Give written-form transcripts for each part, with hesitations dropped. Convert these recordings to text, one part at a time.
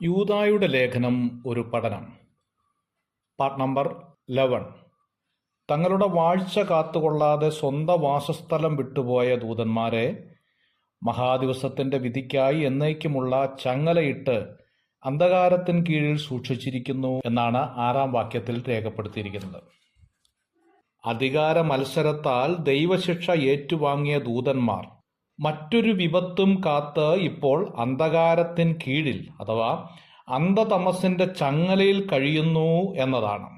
യൂദായുടെ ലേഖനം ഒരു പഠനം. Part number 11. തങ്ങളുടെ വാഴ്ച കാത്തുകൊള്ളാതെ സ്വന്തം വാസസ്ഥലം വിട്ടുപോയ ദൂതന്മാരെ മഹാദിവസത്തിന്റെ വിധിക്കായി എന്നേക്കുമുള്ള ചങ്ങലയിട്ട് അന്ധകാരത്തിൻ കീഴിൽ സൂക്ഷിച്ചിരിക്കുന്നു എന്നാണ് 6-ാം വാക്യത്തിൽ രേഖപ്പെടുത്തിയിരിക്കുന്നത്. അധികാര മത്സരത്താൽ ദൈവശിക്ഷ ഏറ്റുവാങ്ങിയ ദൂതന്മാർ മറ്റൊരു വിപത്തും കാത്ത് ഇപ്പോൾ അന്ധകാരത്തിൻ കീഴിൽ അഥവാ അന്ധതമസിന്റെ ചങ്ങലയിൽ കഴിയുന്നു എന്നതാണ്.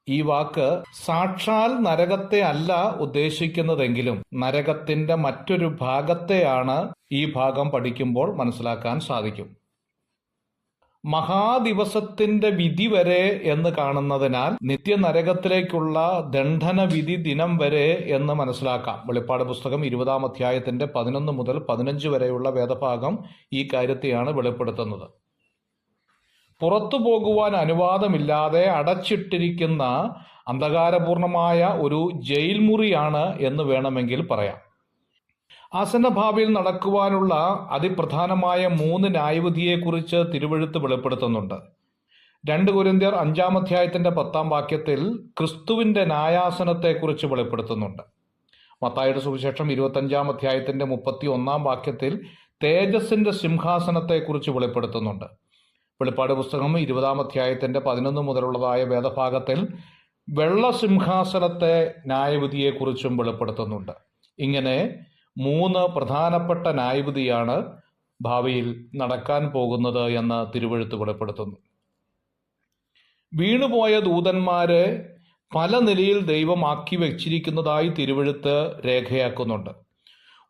ഈ വാക്ക് സാക്ഷാൽ നരകത്തെ അല്ല ഉദ്ദേശിക്കുന്നതെങ്കിലും നരകത്തിന്റെ മറ്റൊരു ഭാഗത്തെയാണ് ഈ ഭാഗം പഠിക്കുമ്പോൾ മനസ്സിലാക്കാൻ സാധിക്കും. മഹാദിവസത്തിന്റെ വിധി വരെ എന്ന് കാണുന്നതിനാൽ നിത്യനരകത്തിലേക്കുള്ള ദണ്ഡന വിധി ദിനം വരെ എന്ന് മനസ്സിലാക്കാം. വെളിപ്പാട് പുസ്തകം 20-ാം അധ്യായത്തിന്റെ 11 മുതൽ 15 വരെയുള്ള വേദഭാഗം ഈ കാര്യത്തെയാണ് വെളിപ്പെടുത്തുന്നത്. പുറത്തു പോകുവാൻ അനുവാദമില്ലാതെ അടച്ചിട്ടിരിക്കുന്ന അന്ധകാരപൂർണമായ ഒരു ജയിൽ മുറിയാണ് എന്ന് വേണമെങ്കിൽ പറയാം. ആസന്നഭാവിയിൽ നടക്കുവാനുള്ള അതിപ്രധാനമായ 3 ന്യായവിധിയെക്കുറിച്ച് തിരുവെഴുത്ത് വെളിപ്പെടുത്തുന്നുണ്ട്. 2 കൊരിന്ത്യർ 5-ാം അധ്യായത്തിന്റെ 10-ാം വാക്യത്തിൽ ക്രിസ്തുവിന്റെ ന്യായാസനത്തെക്കുറിച്ച് വെളിപ്പെടുത്തുന്നുണ്ട്. മത്തായിയുടെ സുവിശേഷം 25-ാം അധ്യായത്തിന്റെ 31-ാം വാക്യത്തിൽ തേജസ്സിന്റെ സിംഹാസനത്തെക്കുറിച്ച് വെളിപ്പെടുത്തുന്നുണ്ട്. വെളിപ്പാട് പുസ്തകം 20-ാം അധ്യായത്തിന്റെ 11 മുതലുള്ളതായ വേദഭാഗത്തിൽ വെള്ള സിംഹാസനത്തെ ന്യായവിധിയെക്കുറിച്ചും വെളിപ്പെടുത്തുന്നുണ്ട്. ഇങ്ങനെ 3 പ്രധാനപ്പെട്ട ന്യായവിധിയാണ് ഭാവിയിൽ നടക്കാൻ പോകുന്നത് എന്ന് തിരുവെഴുത്ത് വെളിപ്പെടുത്തുന്നു. വീണുപോയ ദൂതന്മാരെ പല നിലയിൽ ദൈവം ആക്കി വെച്ചിരിക്കുന്നതായി തിരുവെഴുത്ത് രേഖയാക്കുന്നുണ്ട്.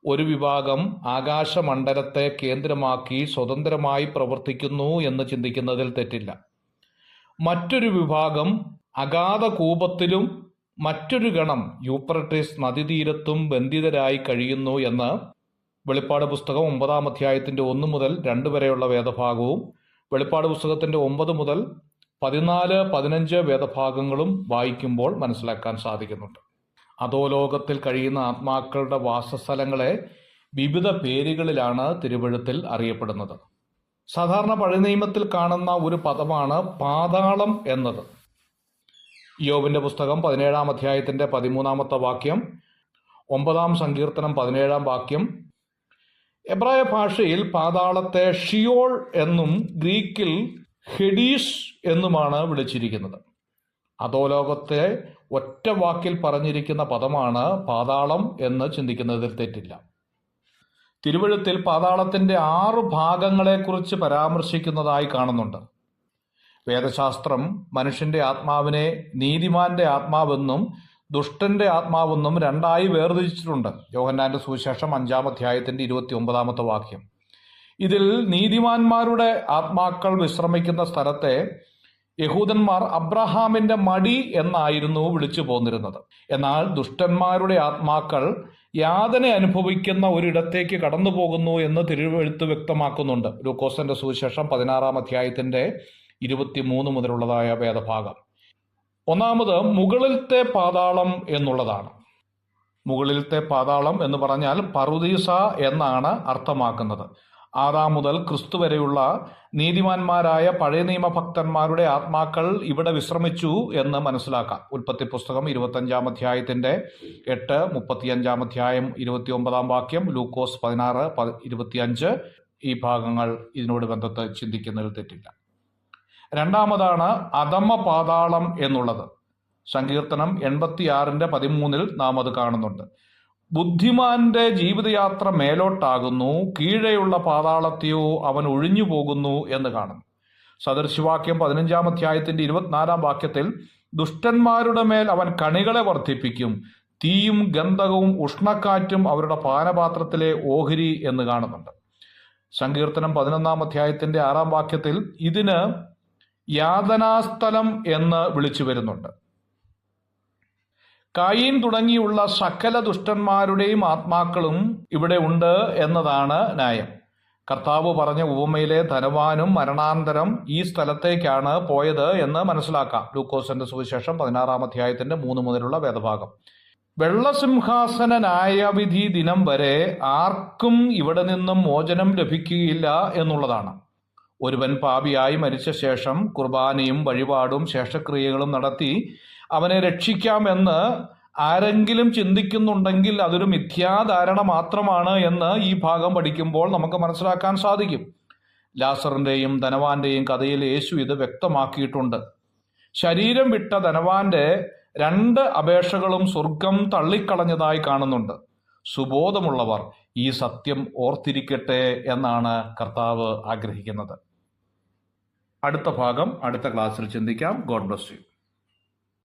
ഒരു വിഭാഗം ആകാശമണ്ഡലത്തെ കേന്ദ്രമാക്കി സ്വതന്ത്രമായി പ്രവർത്തിക്കുന്നു എന്ന് ചിന്തിക്കുന്നതിൽ തെറ്റില്ല. മറ്റൊരു വിഭാഗം അഗാധ കൂപത്തിലും മറ്റൊരു ഗണം യൂഫ്രട്ടീസ് നദീതീരത്തും ബന്ധിതരായി കഴിയുന്നു എന്ന് വെളിപ്പാട് പുസ്തകം 9-ാം അധ്യായത്തിന്റെ 1 മുതൽ 2 വരെയുള്ള വേദഭാഗവും വെളിപ്പാട് പുസ്തകത്തിന്റെ 9 മുതൽ 14-15 വേദഭാഗങ്ങളും വായിക്കുമ്പോൾ മനസ്സിലാക്കാൻ സാധിക്കുന്നുണ്ട്. അധോലോകത്തിൽ കഴിയുന്ന ആത്മാക്കളുടെ വാസസ്ഥലങ്ങളെ വിവിധ പേരുകളിലാണ് തിരുവെഴുത്തിൽ അറിയപ്പെടുന്നത്. സാധാരണ പഴയ നിയമത്തിൽ കാണുന്ന ഒരു പദമാണ് പാതാളം എന്നത്. യോബിന്റെ പുസ്തകം 17-ാം അധ്യായത്തിന്റെ 13-ാമത്തെ വാക്യം, 9-ാം സങ്കീർത്തനം 17-ാം വാക്യം. എബ്രായ ഭാഷയിൽ പാതാളത്തെ ഷിയോൾ എന്നും ഗ്രീക്കിൽ ഹെഡീസ് എന്നുമാണ് വിളിച്ചിരിക്കുന്നത്. അധോലോകത്തെ ഒറ്റ വാക്കിൽ പറഞ്ഞിരിക്കുന്ന പദമാണ് പാതാളം എന്ന് ചിന്തിക്കുന്നതിൽ തെറ്റില്ല. തിരുവെഴുത്തിൽ പാതാളത്തിന്റെ 6 ഭാഗങ്ങളെക്കുറിച്ച് പരാമർശിക്കുന്നതായി കാണുന്നുണ്ട്. വേദശാസ്ത്രം മനുഷ്യന്റെ ആത്മാവിനെ നീതിമാന്റെ ആത്മാവെന്നും ദുഷ്ടന്റെ ആത്മാവെന്നും 2ആയി വേർതിരിച്ചിട്ടുണ്ട്. യോഹന്നാന്റെ സുവിശേഷം 5-ാം അധ്യായത്തിന്റെ 29-ാമത്തെ വാക്യം. ഇതിൽ നീതിമാന്മാരുടെ ആത്മാക്കൾ വിശ്രമിക്കുന്ന സ്ഥലത്തെ യഹൂദന്മാർ അബ്രഹാമിന്റെ മടി എന്നായിരുന്നു വിളിച്ചു പോന്നിരുന്നത്. എന്നാൽ ദുഷ്ടന്മാരുടെ ആത്മാക്കൾ യാതന അനുഭവിക്കുന്ന ഒരിടത്തേക്ക് കടന്നു പോകുന്നു എന്ന് തിരുവെഴുത്ത് വ്യക്തമാക്കുന്നുണ്ട്. ലൂക്കോസിന്റെ സുവിശേഷം 16-ാം അധ്യായത്തിന്റെ 23 മുതലുള്ളതായ വേദഭാഗം. ഒന്നാമത് മുകളിലത്തെ പാതാളം എന്നുള്ളതാണ്. മുകളിലത്തെ പാതാളം എന്ന് പറഞ്ഞാൽ പറുദീസ എന്നാണ് അർത്ഥമാക്കുന്നത്. ആദാം മുതൽ ക്രിസ്തു വരെയുള്ള നീതിമാന്മാരായ പഴയ നിയമഭക്തന്മാരുടെ ആത്മാക്കൾ ഇവിടെ വിശ്രമിച്ചു എന്ന് മനസ്സിലാക്കാം. ഉൽപ്പത്തി പുസ്തകം 25-ാം അധ്യായത്തിന്റെ 8, 35-ാം അധ്യായം 29-ാം വാക്യം, ലൂക്കോസ് 16-25 ഈ ഭാഗങ്ങൾ ഇതിനോട് ബന്ധത്ത് ചിന്തിക്കുന്നതിൽ തെറ്റില്ല. രണ്ടാമതാണ് അധമ പാതാളം എന്നുള്ളത്. സങ്കീർത്തനം 86-ന്റെ 13 നാം അത് കാണുന്നുണ്ട്. ബുദ്ധിമാന്റെ ജീവിതയാത്ര മേലോട്ടാകുന്നു, കീഴെയുള്ള പാതാളത്തെയോ അവൻ ഒഴിഞ്ഞു പോകുന്നു എന്ന് കാണുന്നു. സദൃശവാക്യം 15-ാം അധ്യായത്തിന്റെ 24-ാം വാക്യത്തിൽ ദുഷ്ടന്മാരുടെ മേൽ അവൻ കണികളെ വർദ്ധിപ്പിക്കും, തീയും ഗന്ധകവും ഉഷ്ണക്കാറ്റും അവരുടെ പാനപാത്രത്തിലെ ഓഹരി എന്ന് കാണുന്നുണ്ട്. സങ്കീർത്തനം 11-ാം അധ്യായത്തിന്റെ 6-ാം വാക്യത്തിൽ ഇതിന് യാതനാസ്ഥലം എന്ന് വിളിച്ചു വരുന്നുണ്ട്. കായീൻ തുടങ്ങിയുള്ള സകല ദുഷ്ടന്മാരുടെയും ആത്മാക്കളും ഇവിടെ ഉണ്ട് എന്നതാണ് ന്യായം. കർത്താവ് പറഞ്ഞ ഉപമയിലെ ധനവാനും മരണാന്തരം ഈ സ്ഥലത്തേക്കാണ് പോയത് എന്ന് മനസ്സിലാക്കാം. ലൂക്കോസിന്റെ സുവിശേഷം 16-ാം അധ്യായത്തിന്റെ 3 മുതലുള്ള വേദഭാഗം. വെള്ളസിംഹാസന ന്യായവിധി ദിനം വരെ ആർക്കും ഇവിടെ നിന്നും മോചനം ലഭിക്കുകയില്ല എന്നുള്ളതാണ്. ഒരുവൻ പാപിയായി മരിച്ച ശേഷം കുർബാനയും വഴിപാടും ശേഷക്രിയകളും നടത്തി അവനെ രക്ഷിക്കാമെന്ന് ആരെങ്കിലും ചിന്തിക്കുന്നുണ്ടെങ്കിൽ അതൊരു മിഥ്യാധാരണ മാത്രമാണ് എന്ന് ഈ ഭാഗം പഠിക്കുമ്പോൾ നമുക്ക് മനസ്സിലാക്കാൻ സാധിക്കും. ലാസറിന്റെയും ധനവാന്റെയും കഥയിൽ യേശു ഇത് വ്യക്തമാക്കിയിട്ടുണ്ട്. ശരീരം വിട്ട ധനവാന്റെ 2 അപേക്ഷകളും സ്വർഗം തള്ളിക്കളഞ്ഞതായി കാണുന്നുണ്ട്. സുബോധമുള്ളവർ ഈ സത്യം ഓർത്തിരിക്കട്ടെ എന്നാണ് കർത്താവ് ആഗ്രഹിക്കുന്നത്. അടുത്ത ഭാഗം അടുത്ത ക്ലാസ്സിൽ ചിന്തിക്കാം. God bless you.